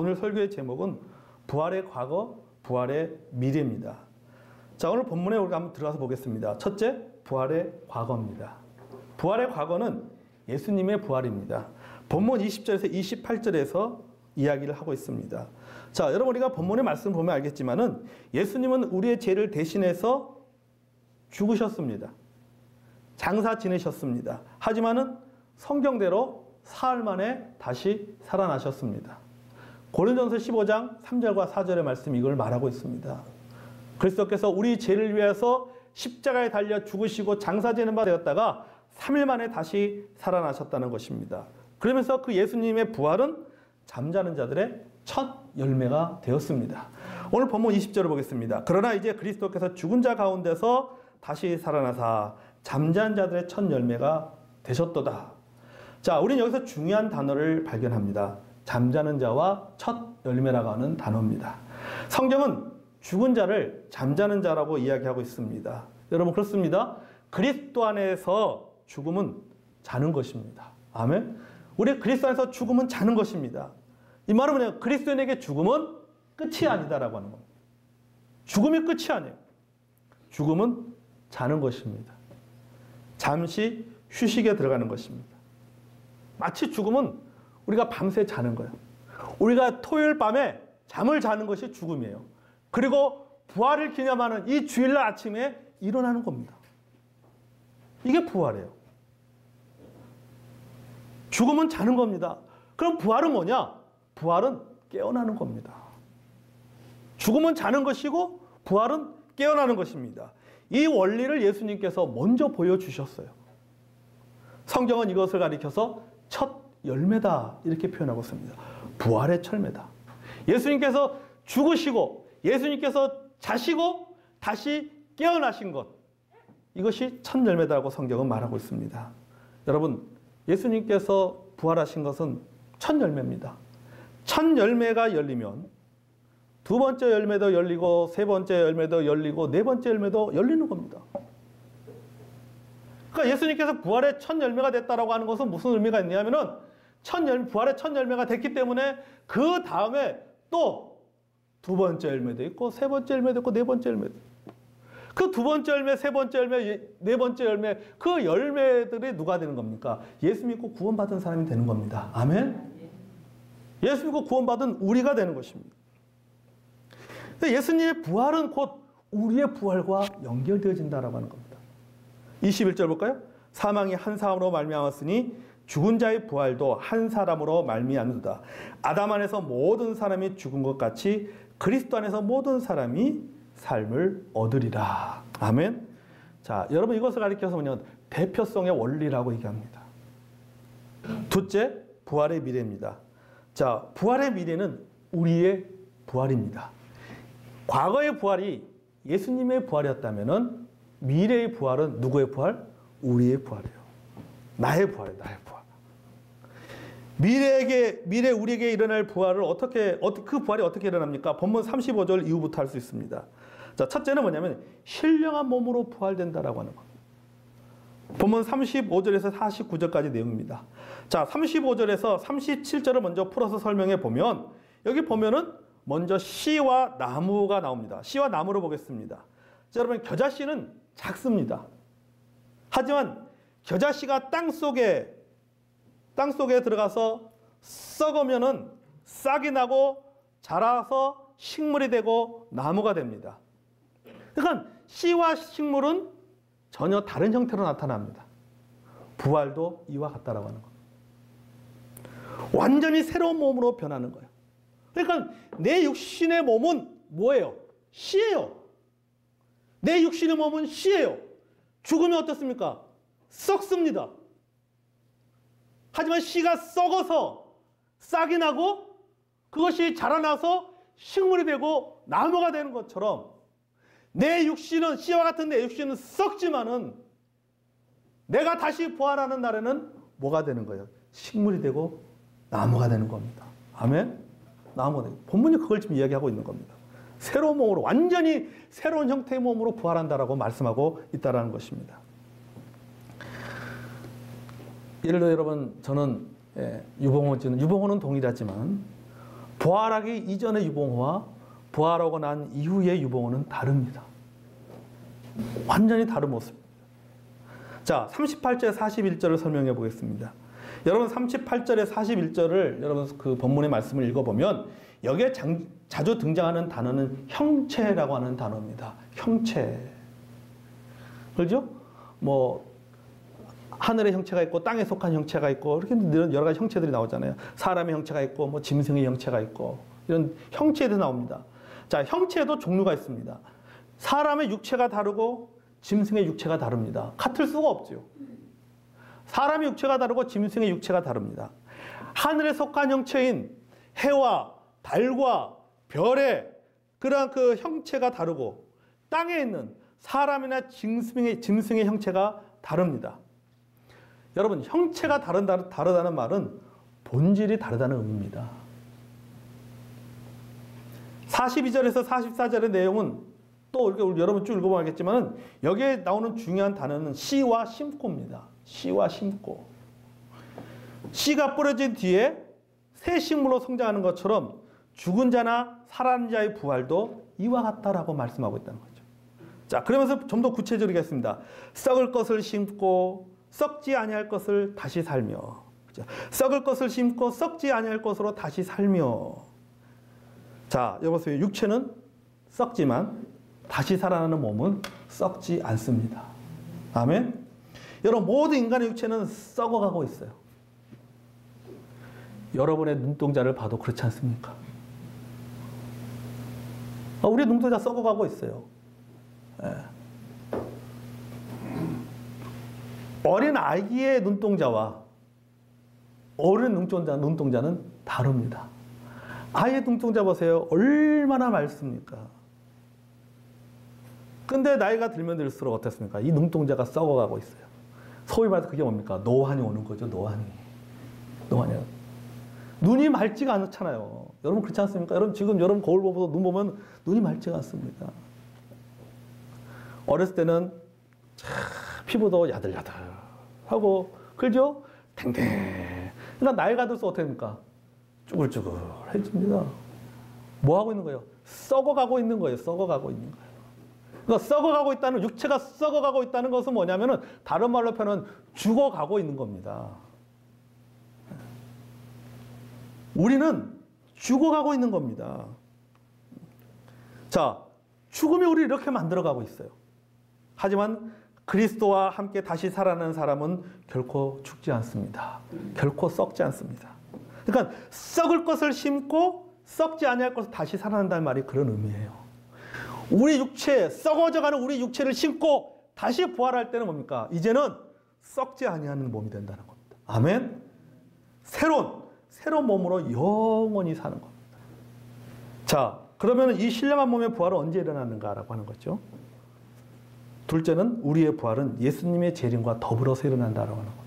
오늘 설교의 제목은 부활의 과거, 부활의 미래입니다. 자, 오늘 본문에 우리가 한번 들어가서 보겠습니다. 첫째, 부활의 과거입니다. 부활의 과거는 예수님의 부활입니다. 본문 20절에서 28절에서 이야기를 하고 있습니다. 자, 여러분 우리가 본문의 말씀 보면 알겠지만은 예수님은 우리의 죄를 대신해서 죽으셨습니다. 장사 지내셨습니다. 하지만은 성경대로 사흘 만에 다시 살아나셨습니다. 고린도전서 15장 3절과 4절의 말씀이 이걸 말하고 있습니다. 그리스도께서 우리 죄를 위해서 십자가에 달려 죽으시고 장사 지는 바 되었다가 3일 만에 다시 살아나셨다는 것입니다. 그러면서 그 예수님의 부활은 잠자는 자들의 첫 열매가 되었습니다. 오늘 본문 20절을 보겠습니다. 그러나 이제 그리스도께서 죽은 자 가운데서 다시 살아나사 잠자는 자들의 첫 열매가 되셨도다. 자, 우리는 여기서 중요한 단어를 발견합니다. 잠자는 자와 첫 열매라고 하는 단어입니다. 성경은 죽은 자를 잠자는 자라고 이야기하고 있습니다. 여러분 그렇습니다. 그리스도 안에서 죽음은 자는 것입니다. 아멘. 우리 그리스도 안에서 죽음은 자는 것입니다. 이 말은 뭐냐? 그리스도인에게 죽음은 끝이 아니다라고 하는 겁니다. 죽음이 끝이 아니에요. 죽음은 자는 것입니다. 잠시 휴식에 들어가는 것입니다. 마치 죽음은 우리가 밤새 자는 거예요. 우리가 토요일 밤에 잠을 자는 것이 죽음이에요. 그리고 부활을 기념하는 이 주일날 아침에 일어나는 겁니다. 이게 부활이에요. 죽음은 자는 겁니다. 그럼 부활은 뭐냐? 부활은 깨어나는 겁니다. 죽음은 자는 것이고 부활은 깨어나는 것입니다. 이 원리를 예수님께서 먼저 보여주셨어요. 성경은 이것을 가리켜서 첫 열매다 이렇게 표현하고 있습니다. 부활의 철매다. 예수님께서 죽으시고 예수님께서 자시고 다시 깨어나신 것, 이것이 첫 열매다고 성경은 말하고 있습니다. 여러분, 예수님께서 부활하신 것은 첫 열매입니다. 첫 열매가 열리면 두 번째 열매도 열리고 세 번째 열매도 열리고 네 번째 열매도 열리는 겁니다. 그러니까 예수님께서 부활의 첫 열매가 됐다라고 하는 것은 무슨 의미가 있냐면은 부활의 첫 열매가 됐기 때문에 그 다음에 또 두 번째 열매도 있고 세 번째 열매도 있고 네 번째 열매도 있고 그 두 번째 열매, 세 번째 열매, 네 번째 열매, 그 열매들이 누가 되는 겁니까? 예수 믿고 구원받은 사람이 되는 겁니다. 아멘? 예수 믿고 구원받은 우리가 되는 것입니다. 예수님의 부활은 곧 우리의 부활과 연결되어진다라고 하는 겁니다. 21절 볼까요? 사망이 한 사람으로 말미암았으니 죽은 자의 부활도 한 사람으로 말미암는다. 아담 안에서 모든 사람이 죽은 것 같이 그리스도 안에서 모든 사람이 삶을 얻으리라. 아멘. 자, 여러분 이것을 가리켜서 뭐냐? 대표성의 원리라고 얘기합니다. 둘째, 부활의 미래입니다. 자, 부활의 미래는 우리의 부활입니다. 과거의 부활이 예수님의 부활이었다면은 미래의 부활은 누구의 부활? 우리의 부활이에요. 나의 부활이에요. 나의 부활. 미래 우리에게 일어날 부활을 그 부활이 어떻게 일어납니까? 본문 35절 이후부터 할 수 있습니다. 자, 첫째는 뭐냐면 신령한 몸으로 부활된다라고 하는 것. 본문 35절에서 49절까지 내용입니다. 자, 35절에서 37절을 먼저 풀어서 설명해 보면 여기 보면은 먼저 씨와 나무가 나옵니다. 씨와 나무를 보겠습니다. 자, 여러분 겨자씨는 작습니다. 하지만 겨자씨가 땅속에 들어가서 썩으면은 싹이 나고 자라서 식물이 되고 나무가 됩니다. 그러니까 씨와 식물은 전혀 다른 형태로 나타납니다. 부활도 이와 같다라고 하는 겁니다. 완전히 새로운 몸으로 변하는 거예요. 그러니까 내 육신의 몸은 뭐예요? 씨예요. 내 육신의 몸은 씨예요. 죽으면 어떻습니까? 썩습니다. 하지만 씨가 썩어서 싹이 나고 그것이 자라나서 식물이 되고 나무가 되는 것처럼 내 육신은 씨와 같은 내 육신은 썩지만은 내가 다시 부활하는 날에는 뭐가 되는 거예요? 식물이 되고 나무가 되는 겁니다. 아멘? 나무가 되고. 본문이 그걸 지금 이야기하고 있는 겁니다. 새로운 몸으로, 완전히 새로운 형태의 몸으로 부활한다라고 말씀하고 있다는 것입니다. 예를 들어 여러분, 저는 유봉호는 동일하지만 부활하기 이전의 유봉호와 부활하고 난 이후의 유봉호는 다릅니다. 완전히 다른 모습입니다. 자, 38절 41절을 설명해 보겠습니다. 여러분 38절에 41절을 여러분 그 본문의 말씀을 읽어보면 여기에 자주 등장하는 단어는 형체라고 하는 단어입니다. 형체. 그렇죠? 뭐 하늘의 형체가 있고 땅에 속한 형체가 있고 이렇게 여러 가지 형체들이 나오잖아요. 사람의 형체가 있고 뭐 짐승의 형체가 있고 이런 형체들이 나옵니다. 자, 형체에도 종류가 있습니다. 사람의 육체가 다르고 짐승의 육체가 다릅니다. 같을 수가 없죠. 사람의 육체가 다르고 짐승의 육체가 다릅니다. 하늘에 속한 형체인 해와 달과 별의 그러한 그 형체가 다르고 땅에 있는 사람이나 짐승의 형체가 다릅니다. 여러분, 형체가 다르다는 말은 본질이 다르다는 의미입니다. 42절에서 44절의 내용은 또 이렇게 여러분 쭉 읽어보면 알겠지만 여기에 나오는 중요한 단어는 씨와 심고입니다. 씨와 심고. 씨가 뿌려진 뒤에 새 식물로 성장하는 것처럼 죽은 자나 살아난 자의 부활도 이와 같다라고 말씀하고 있다는 거죠. 자, 그러면서 좀 더 구체적이게 했습니다. 썩을 것을 심고 썩지 아니할 것을 다시 살며. 그렇죠? 썩을 것을 심고 썩지 아니할 것으로 다시 살며. 자, 여보세요. 육체는 썩지만 다시 살아나는 몸은 썩지 않습니다. 아멘. 여러분, 모든 인간의 육체는 썩어가고 있어요. 여러분의 눈동자를 봐도 그렇지 않습니까? 우리 눈동자 썩어가고 있어요. 예. 어린 아기의 눈동자와 어른 눈동자는 다릅니다. 아이의 눈동자 보세요. 얼마나 맑습니까? 근데 나이가 들면 들수록 어떻습니까? 이 눈동자가 썩어가고 있어요. 소위 말해서 그게 뭡니까? 노안이 오는 거죠. 노안이. 눈이 맑지가 않잖아요. 여러분 그렇지 않습니까? 여러분 지금 여러분 거울 보고 눈 보면 눈이 맑지가 않습니다. 어렸을 때는 피부도 야들야들하고 그죠? 탱탱. 그러니까 나이가 들수록 어떻게 됩니까? 쭈글쭈글해집니다. 뭐 하고 있는 거예요? 썩어가고 있는 거예요. 썩어가고 있는 거예요. 그러니까 썩어가고 있다는, 육체가 썩어가고 있다는 것은 뭐냐면은 다른 말로 표현은 죽어가고 있는 겁니다. 우리는 죽어가고 있는 겁니다. 자, 죽음이 우리를 이렇게 만들어가고 있어요. 하지만 그리스도와 함께 다시 살아나는 사람은 결코 죽지 않습니다. 결코 썩지 않습니다. 그러니까 썩을 것을 심고 썩지 아니할 것을 다시 살아난다는 말이 그런 의미예요. 우리 육체, 썩어져가는 우리 육체를 심고 다시 부활할 때는 뭡니까? 이제는 썩지 아니하는 몸이 된다는 겁니다. 아멘? 새로운 몸으로 영원히 사는 겁니다. 자, 그러면 이 신령한 몸의 부활은 언제 일어나는가라고 하는 거죠. 둘째는 우리의 부활은 예수님의 재림과 더불어서 일어난다라고 하는 겁니다.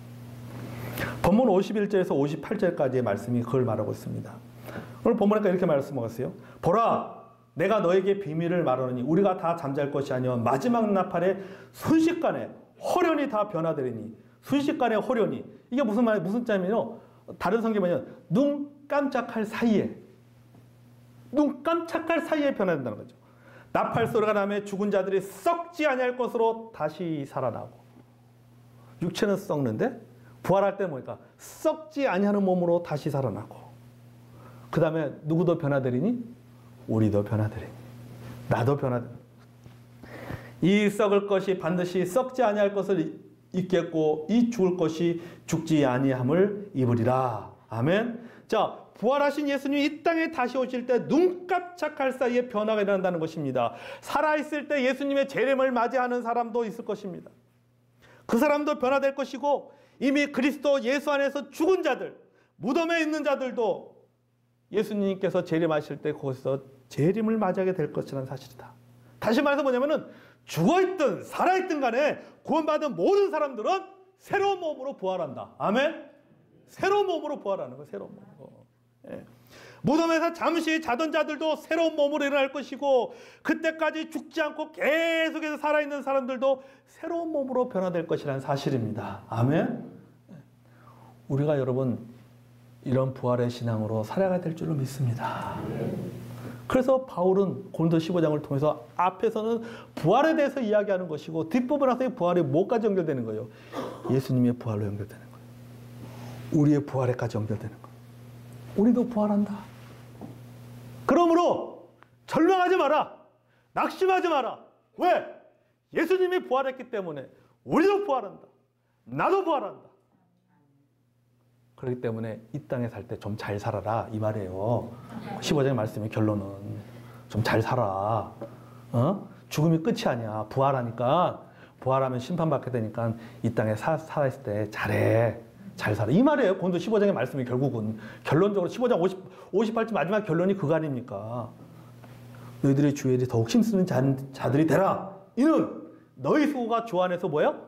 본문 51절에서 58절까지의 말씀이 그걸 말하고 있습니다. 오늘 본문에 이렇게 말씀하고 있어요. 보라! 내가 너에게 비밀을 말하노니 우리가 다 잠잘 것이 아니여 마지막 나팔에 순식간에 호련히 다 변화되리니. 순식간에 호련히. 이게 무슨 짬이요? 다른 성경에는 눈 깜짝할 사이에 변화된다는 거죠. 나팔 소리가 나며 죽은 자들이 썩지 아니할 것으로 다시 살아나고. 육체는 썩는데 부활할 때는 뭐니까 썩지 아니하는 몸으로 다시 살아나고. 그 다음에 누구도 변화되리니? 우리도 변화되리니. 나도 변화되리니. 이 썩을 것이 반드시 썩지 아니할 것을 입겠고 이 죽을 것이 죽지 아니함을 입으리라. 아멘. 자, 부활하신 예수님이 이 땅에 다시 오실 때 눈 깜짝할 사이에 변화가 일어난다는 것입니다. 살아있을 때 예수님의 재림을 맞이하는 사람도 있을 것입니다. 그 사람도 변화될 것이고 이미 그리스도 예수 안에서 죽은 자들, 무덤에 있는 자들도 예수님께서 재림하실 때 거기서 재림을 맞이하게 될 것이라는 사실이다. 다시 말해서 뭐냐면은 죽어있든 살아있든 간에 구원받은 모든 사람들은 새로운 몸으로 부활한다. 아멘? 새로운 몸으로 부활하는 거예요. 새로운 몸으로. 예. 무덤에서 잠시 자던 자들도 새로운 몸으로 일어날 것이고 그때까지 죽지 않고 계속해서 살아있는 사람들도 새로운 몸으로 변화될 것이라는 사실입니다. 아멘? 우리가 여러분 이런 부활의 신앙으로 살아가야 될 줄로 믿습니다. 그래서 바울은 고린도 15장을 통해서 앞에서는 부활에 대해서 이야기하는 것이고 뒷부분에서의 부활이 뭐까지 연결되는 거예요? 예수님의 부활로 연결되는 거예요. 우리의 부활에까지 연결되는 거예요. 우리도 부활한다. 그러므로 절망하지 마라. 낙심하지 마라. 왜? 예수님이 부활했기 때문에 우리도 부활한다. 나도 부활한다. 그렇기 때문에 이 땅에 살 때 좀 잘 살아라 이 말이에요. 15장의 말씀의 결론은 좀 잘 살아. 죽음이 끝이 아니야. 부활하니까, 부활하면 심판받게 되니까 이 땅에 살아있을 때 잘해. 잘 살아. 이 말이에요. 고린도 15장의 말씀이 결국은 결론적으로 15장 58절 마지막 결론이 그거 아닙니까? 너희들의 주에 더욱 힘쓰는 자들이 되라. 이는 너희 수고가 주 안에서 뭐예요?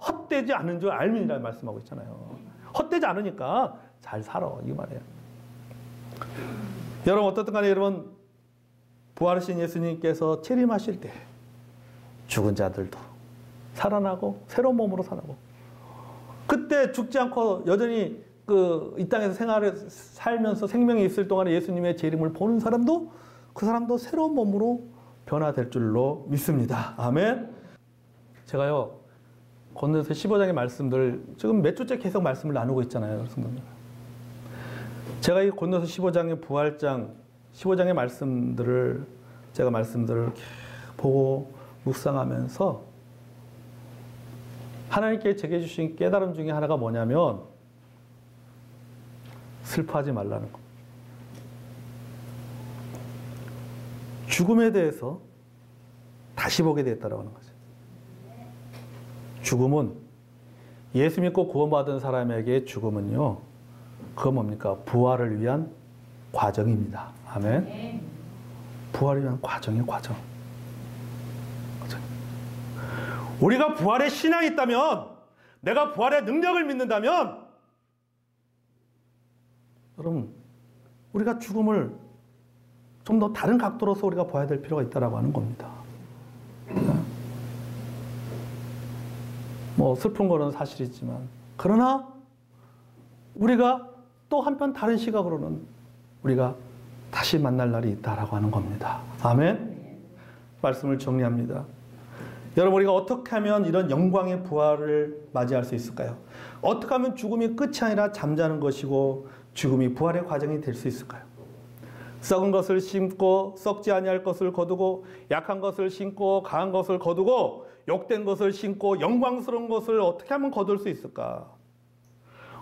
헛되지 않은 줄 알미니라 말씀하고 있잖아요. 헛되지 않으니까 잘 살아. 이 말이에요. 여러분 어떻든 간에 여러분 부활하신 예수님께서 재림하실 때 죽은 자들도 살아나고 새로운 몸으로 살아나고 그때 죽지 않고 여전히 이 땅에서 살면서 생명이 있을 동안에 예수님의 재림을 보는 사람도 그 사람도 새로운 몸으로 변화될 줄로 믿습니다. 아멘. 제가요 고린도서 15장의 말씀들 지금 몇 주째 계속 말씀을 나누고 있잖아요. 제가 이 고린도서 15장의 부활장 15장의 말씀들을 제가 말씀들을 보고 묵상하면서 하나님께 제게 주신 깨달음 중에 하나가 뭐냐면 슬퍼하지 말라는 것. 죽음에 대해서 다시 보게 되었다고 하는 거죠. 죽음은 예수 믿고 구원받은 사람에게 죽음은요. 그거 뭡니까? 부활을 위한 과정입니다. 아멘. 부활을 위한 과정이에요. 과정. 우리가 부활의 신앙이 있다면 내가 부활의 능력을 믿는다면 여러분 우리가 죽음을 좀 더 다른 각도로서 우리가 봐야 될 필요가 있다고 하는 겁니다. 뭐 슬픈 거는 사실이지만 그러나 우리가 또 한편 다른 시각으로는 우리가 다시 만날 날이 있다라고 하는 겁니다. 아멘. 말씀을 정리합니다. 여러분 우리가 어떻게 하면 이런 영광의 부활을 맞이할 수 있을까요? 어떻게 하면 죽음이 끝이 아니라 잠자는 것이고 죽음이 부활의 과정이 될 수 있을까요? 썩은 것을 심고 썩지 아니할 것을 거두고 약한 것을 심고 강한 것을 거두고 욕된 것을 심고 영광스러운 것을 어떻게 하면 거둘 수 있을까?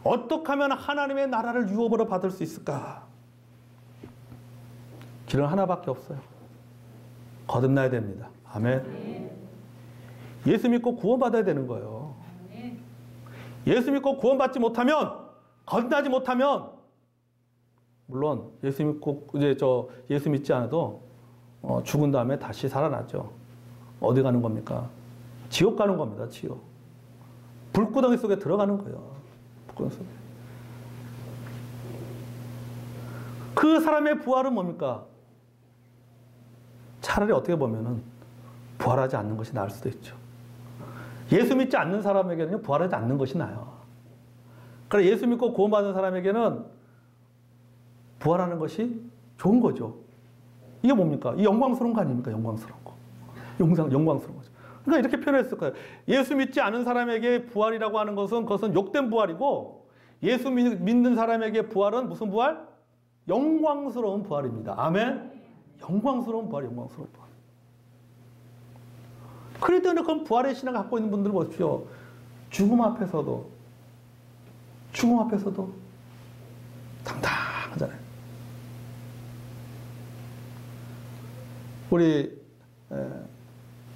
어떻게 하면 하나님의 나라를 유업으로 받을 수 있을까? 길은 하나밖에 없어요. 거듭나야 됩니다. 아멘. 예수 믿고 구원받아야 되는 거예요. 예수 믿고 구원받지 못하면, 거듭나지 못하면, 물론 예수 믿고 예수 믿지 않아도 죽은 다음에 다시 살아나죠. 어디 가는 겁니까? 지옥 가는 겁니다. 지옥. 불구덩이 속에 들어가는 거예요. 불구덩이 속에. 그 사람의 부활은 뭡니까? 차라리 어떻게 보면은 부활하지 않는 것이 나을 수도 있죠. 예수 믿지 않는 사람에게는 부활하지 않는 것이 나아요. 그래 예수 믿고 구원받은 사람에게는 부활하는 것이 좋은 거죠. 이게 뭡니까? 이 영광스러운 거 아닙니까? 영광스러운 거. 영광스러운 거죠. 그러니까 이렇게 표현했을 거예요. 예수 믿지 않은 사람에게 부활이라고 하는 것은 그것은 욕된 부활이고 예수 믿는 사람에게 부활은 무슨 부활? 영광스러운 부활입니다. 아멘? 영광스러운 부활, 영광스러운 부활. 그럴 때는 그럼 부활의 신앙을 갖고 있는 분들 보십시오. 죽음 앞에서도 당당하잖아요. 우리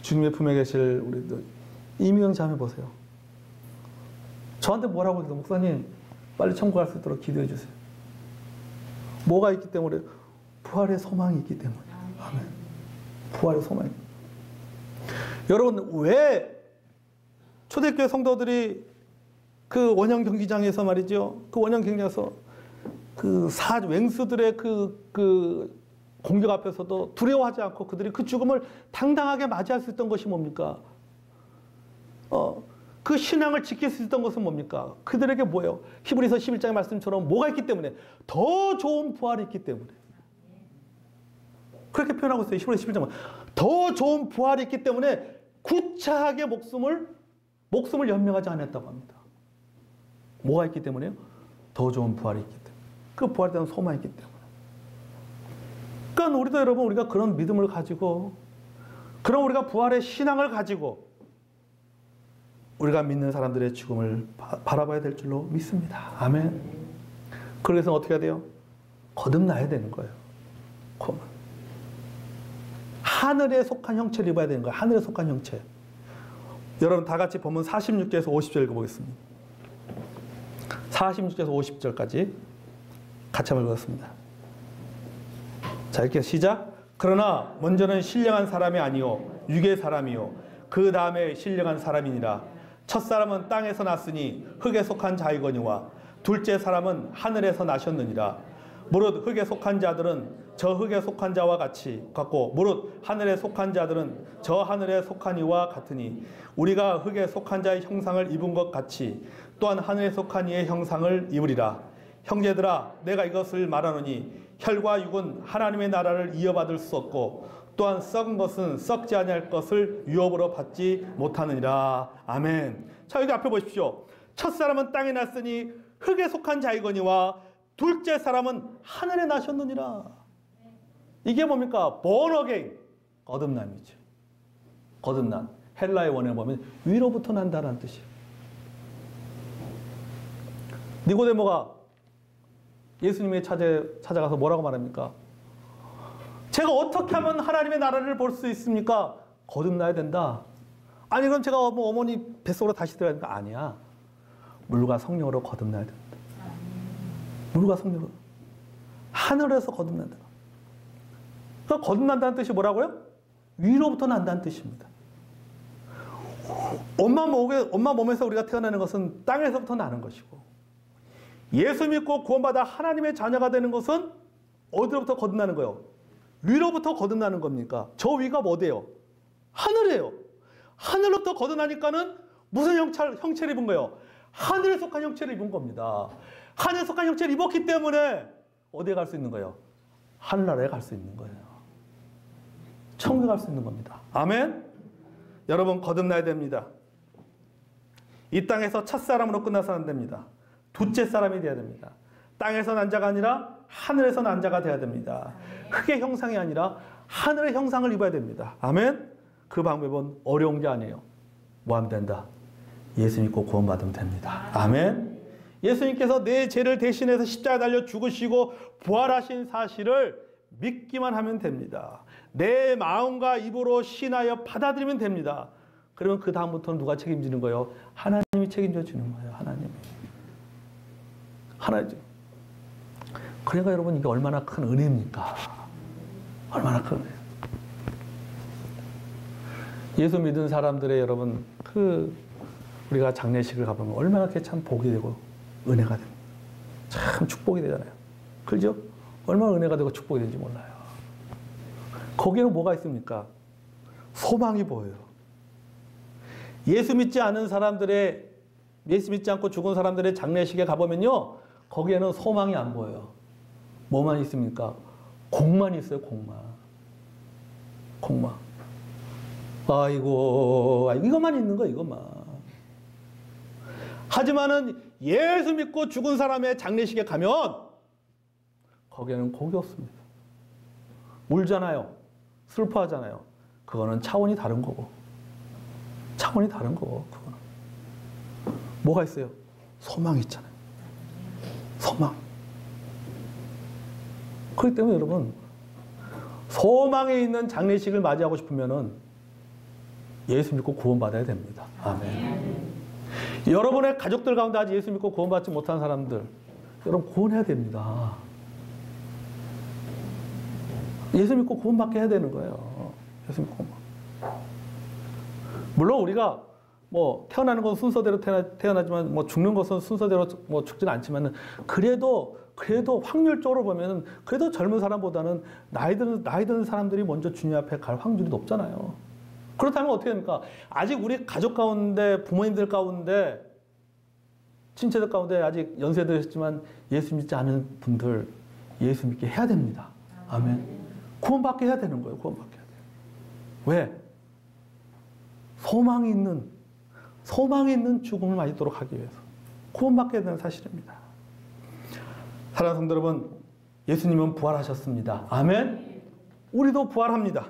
주님의 품에 계실 우리 이미영 자매 보세요. 저한테 뭐라고 해서 목사님 빨리 천국 갈 수 있도록 기도해 주세요. 뭐가 있기 때문에? 부활의 소망이 있기 때문에. 아멘. 부활의 소망이. 여러분 왜 초대교회 성도들이 그 원형 경기장에서 말이죠. 그 원형 경기장에서 그 맹수들의 그 공격 앞에서도 두려워하지 않고 그들이 그 죽음을 당당하게 맞이할 수 있던 것이 뭡니까? 그 신앙을 지킬 수 있었던 것은 뭡니까? 그들에게 뭐예요? 히브리서 11장의 말씀처럼 뭐가 있기 때문에? 더 좋은 부활이 있기 때문에. 그렇게 표현하고 있어요. 히브리서 11장은. 더 좋은 부활이 있기 때문에 구차하게 목숨을 연명하지 않았다고 합니다. 뭐가 있기 때문에요? 더 좋은 부활이 있기 때문에. 그 부활에 대한 소망이 있기 때문에. 그러니까 우리도 여러분, 우리가 그런 믿음을 가지고, 그런 우리가 부활의 신앙을 가지고 우리가 믿는 사람들의 죽음을 바라봐야 될 줄로 믿습니다. 아멘. 그래서 어떻게 해야 돼요? 거듭나야 되는 거예요. 하늘에 속한 형체를 입어야 되는 거예요. 하늘에 속한 형체. 여러분 다 같이 본문 46절에서 50절 읽어보겠습니다. 46절에서 50절까지 같이 한번 읽었습니다. 자, 이렇게 시작. 그러나 먼저는 신령한 사람이 아니요 육의 사람이요 그 다음에 신령한 사람이니라. 첫사람은 땅에서 났으니 흙에 속한 자이거니와 둘째 사람은 하늘에서 나셨느니라. 무릇 흙에 속한 자들은 저 흙에 속한 자와 같고 무릇 하늘에 속한 자들은 저 하늘에 속한 이와 같으니 우리가 흙에 속한 자의 형상을 입은 것 같이 또한 하늘에 속한 이의 형상을 입으리라. 형제들아 내가 이것을 말하노니 혈과 육은 하나님의 나라를 이어받을 수 없고 또한 썩은 것은 썩지 아니할 것을 유업으로 받지 못하느니라. 아멘. 자, 여기 앞에 보십시오. 첫사람은 땅에 났으니 흙에 속한 자이거니와 둘째 사람은 하늘에 나셨느니라. 이게 뭡니까? born again. 거듭남이죠. 거듭난. 헬라의 원어에 보면 위로부터 난다라는 뜻이에요. 니고데모가 예수님의 찾아가서 뭐라고 말합니까? 제가 어떻게 하면 하나님의 나라를 볼 수 있습니까? 거듭나야 된다. 아니 그럼 제가 뭐 어머니 뱃속으로 다시 들어가야 되니까 아니야. 물과 성령으로 거듭나야 된다. 물과 성령으로. 하늘에서 거듭난다. 그러니까 거듭난다는 뜻이 뭐라고요? 위로부터 난다는 뜻입니다. 엄마 몸에서 우리가 태어나는 것은 땅에서부터 나는 것이고 예수 믿고 구원받아 하나님의 자녀가 되는 것은 어디로부터 거듭나는 거예요? 위로부터 거듭나는 겁니까? 저 위가 뭐대요? 하늘이에요. 하늘로부터 거듭나니까는 무슨 형체를 입은 거예요? 하늘에 속한 형체를 입은 겁니다. 하늘에 속한 형체를 입었기 때문에 어디에 갈 수 있는 거예요? 하늘나라에 갈 수 있는 거예요. 천국에 갈 수 있는 겁니다. 아멘? 여러분 거듭나야 됩니다. 이 땅에서 첫사람으로 끝나서 안 됩니다. 둘째 사람이 돼야 됩니다. 땅에서 난 자가 아니라 하늘에서 난 자가 돼야 됩니다. 흙의 형상이 아니라 하늘의 형상을 입어야 됩니다. 아멘? 그 방법은 어려운 게 아니에요. 뭐 하면 된다? 예수 믿고 구원받으면 됩니다. 아멘? 예수님께서 내 죄를 대신해서 십자가에 달려 죽으시고 부활하신 사실을 믿기만 하면 됩니다. 내 마음과 입으로 신하여 받아들이면 됩니다. 그러면 그 다음부터는 누가 책임지는 거예요? 하나님이 책임져 주는 거예요. 하나님이. 하나님. 그러니까 여러분 이게 얼마나 큰 은혜입니까? 얼마나 큰 은혜예요. 예수 믿은 사람들의 여러분 우리가 장례식을 가보면 얼마나 그게 참 복이 되고 은혜가 됩니다. 참 축복이 되잖아요. 그죠? 얼마나 은혜가 되고 축복이 되는지 몰라요. 거기에는 뭐가 있습니까? 소망이 보여요. 예수 믿지 않고 죽은 사람들의 장례식에 가보면요. 거기에는 소망이 안 보여요. 뭐만 있습니까? 공만 있어요. 공만. 아이고 이것만 있는 거예요. 이것만. 하지만은 예수 믿고 죽은 사람의 장례식에 가면 거기에는 복이 없습니다. 울잖아요. 슬퍼하잖아요. 그거는 차원이 다른 거고. 그거는. 뭐가 있어요? 소망이 있잖아요. 소망. 그렇기 때문에 여러분 소망에 있는 장례식을 맞이하고 싶으면은 예수 믿고 구원받아야 됩니다. 아멘. 여러분의 가족들 가운데 아직 예수 믿고 구원받지 못한 사람들 여러분 구원해야 됩니다. 예수 믿고 구원받게 해야 되는 거예요. 예수 믿고 물론 우리가 뭐 태어나는 건 순서대로 태어나지만 뭐 죽는 것은 순서대로 뭐 죽지는 않지만은 그래도 확률적으로 보면은 그래도 젊은 사람보다는 나이 드는 사람들이 먼저 주님 앞에 갈 확률이 높잖아요. 그렇다면 어떻게 됩니까? 아직 우리 가족 가운데, 부모님들 가운데, 친척들 가운데 아직 연세 드셨지만 예수 믿지 않은 분들 예수 믿게 해야 됩니다. 아멘. 구원받게 해야 되는 거예요. 구원받게 해야 돼요. 왜? 소망이 있는 죽음을 맞이도록 하기 위해서 구원받게 되는 사실입니다. 사랑하는 성도 여러분, 예수님은 부활하셨습니다. 아멘. 우리도 부활합니다.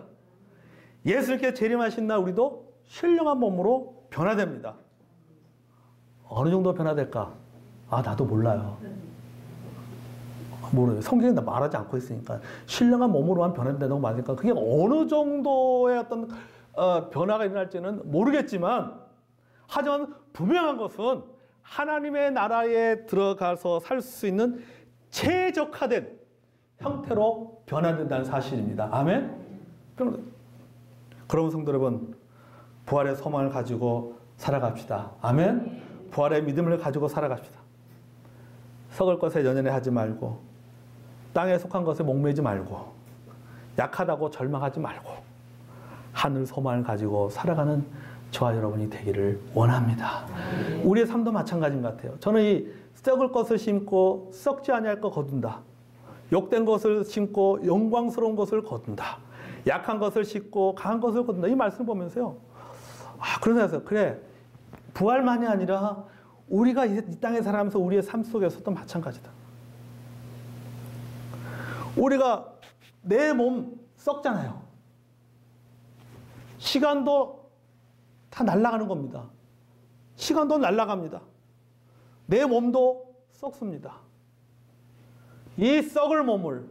예수님께 재림하신 날 우리도 신령한 몸으로 변화됩니다. 어느 정도 변화될까? 나도 몰라요. 모르요. 성경에 말하지 않고 있으니까 신령한 몸으로만 변화된다고 말하니까 그게 어느 정도의 어떤 변화가 일어날지는 모르겠지만, 하지만 분명한 것은 하나님의 나라에 들어가서 살 수 있는 최적화된 형태로 변화된다는 사실입니다. 아멘. 그러면 성도 여러분, 부활의 소망을 가지고 살아갑시다. 아멘. 부활의 믿음을 가지고 살아갑시다. 썩을 것에 연연해 하지 말고, 땅에 속한 것에 목매지 말고, 약하다고 절망하지 말고, 하늘 소망을 가지고 살아가는 저와 여러분이 되기를 원합니다. 우리의 삶도 마찬가지인 것 같아요. 저는 이 썩을 것을 심고 썩지 아니할 것 거둔다. 욕된 것을 심고 영광스러운 것을 거둔다. 약한 것을 싣고 강한 것을 거둔다. 이 말씀을 보면서요. 그런 생각이 그래. 부활만이 아니라 우리가 이 땅에 살아가면서 우리의 삶 속에서도 마찬가지다. 우리가 내 몸 썩잖아요. 시간도 다 날아가는 겁니다. 시간도 날아갑니다. 내 몸도 썩습니다. 이 썩을 몸을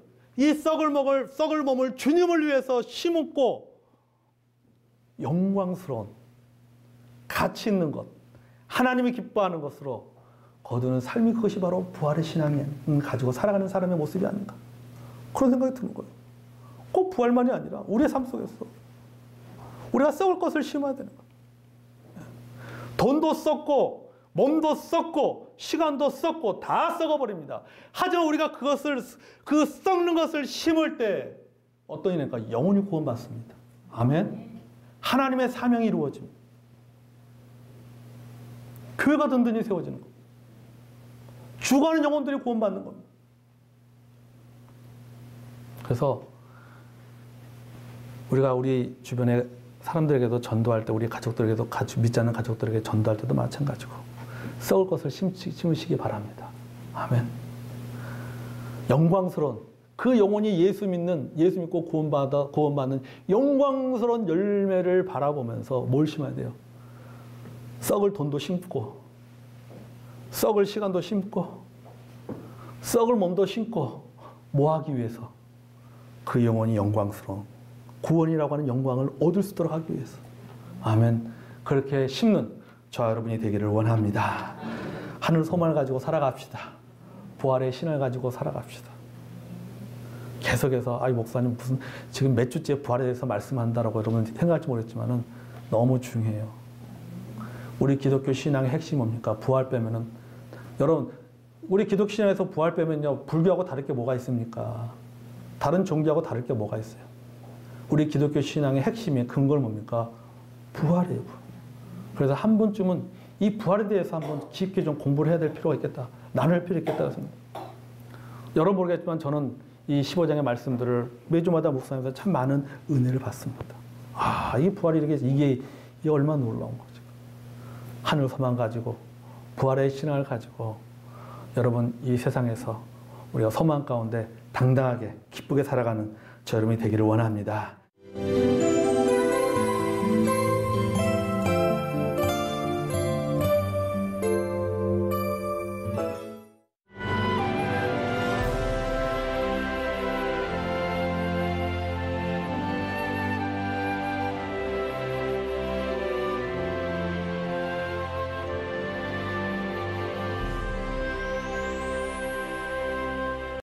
주님을 위해서 심고 영광스러운 가치 있는 것, 하나님이 기뻐하는 것으로 거두는 삶이, 그것이 바로 부활의 신앙을 가지고 살아가는 사람의 모습이 아닌가, 그런 생각이 드는 거예요. 꼭 부활만이 아니라 우리의 삶 속에서 우리가 썩을 것을 심어야 되는 거예요. 돈도 썩고 몸도 썩고 시간도 썩고 다 썩어버립니다. 하지만 우리가 그 썩는 것을 심을 때 어떤 일입니까? 영혼이 구원받습니다. 아멘. 하나님의 사명이 이루어집니다. 교회가 든든히 세워지는 겁니다. 죽어가는 영혼들이 구원받는 겁니다. 그래서 우리가 우리 주변에 사람들에게도 전도할 때, 우리 가족들에게도, 믿지 않는 가족들에게 전도할 때도 마찬가지고 썩을 것을 심으시기 바랍니다. 아멘. 영광스러운 그 영혼이 예수 믿고 구원받는 영광스러운 열매를 바라보면서 뭘 심어야 돼요? 썩을 돈도 심고, 썩을 시간도 심고, 썩을 몸도 심고, 뭐 하기 위해서? 그 영혼이 영광스러운 구원이라고 하는 영광을 얻을 수 있도록 하기 위해서. 아멘. 그렇게 심는 저와 여러분이 되기를 원합니다. 하늘 소망을 가지고 살아갑시다. 부활의 신을 가지고 살아갑시다. 계속해서 목사님 무슨 지금 몇 주째 부활에 대해서 말씀한다라고 여러분 생각할지 모르겠지만은 너무 중요해요. 우리 기독교 신앙의 핵심이 뭡니까? 부활 빼면은, 여러분 우리 기독교 신앙에서 부활 빼면요, 불교하고 다를 게 뭐가 있습니까? 다른 종교하고 다를 게 뭐가 있어요? 우리 기독교 신앙의 핵심의 근거는 뭡니까? 부활이에요. 그래서 한 번쯤은 이 부활에 대해서 한번 깊게 좀 공부를 해야 될 필요가 있겠다. 나눌 필요가 있겠다. 여러분 모르겠지만 저는 이 15장의 말씀들을 매주마다 묵상하면서 참 많은 은혜를 받습니다. 이 부활이 이게 얼마나 놀라운 거죠. 하늘 소망 가지고, 부활의 신앙을 가지고 여러분 이 세상에서 우리가 소망 가운데 당당하게 기쁘게 살아가는 저 여러분이 되기를 원합니다.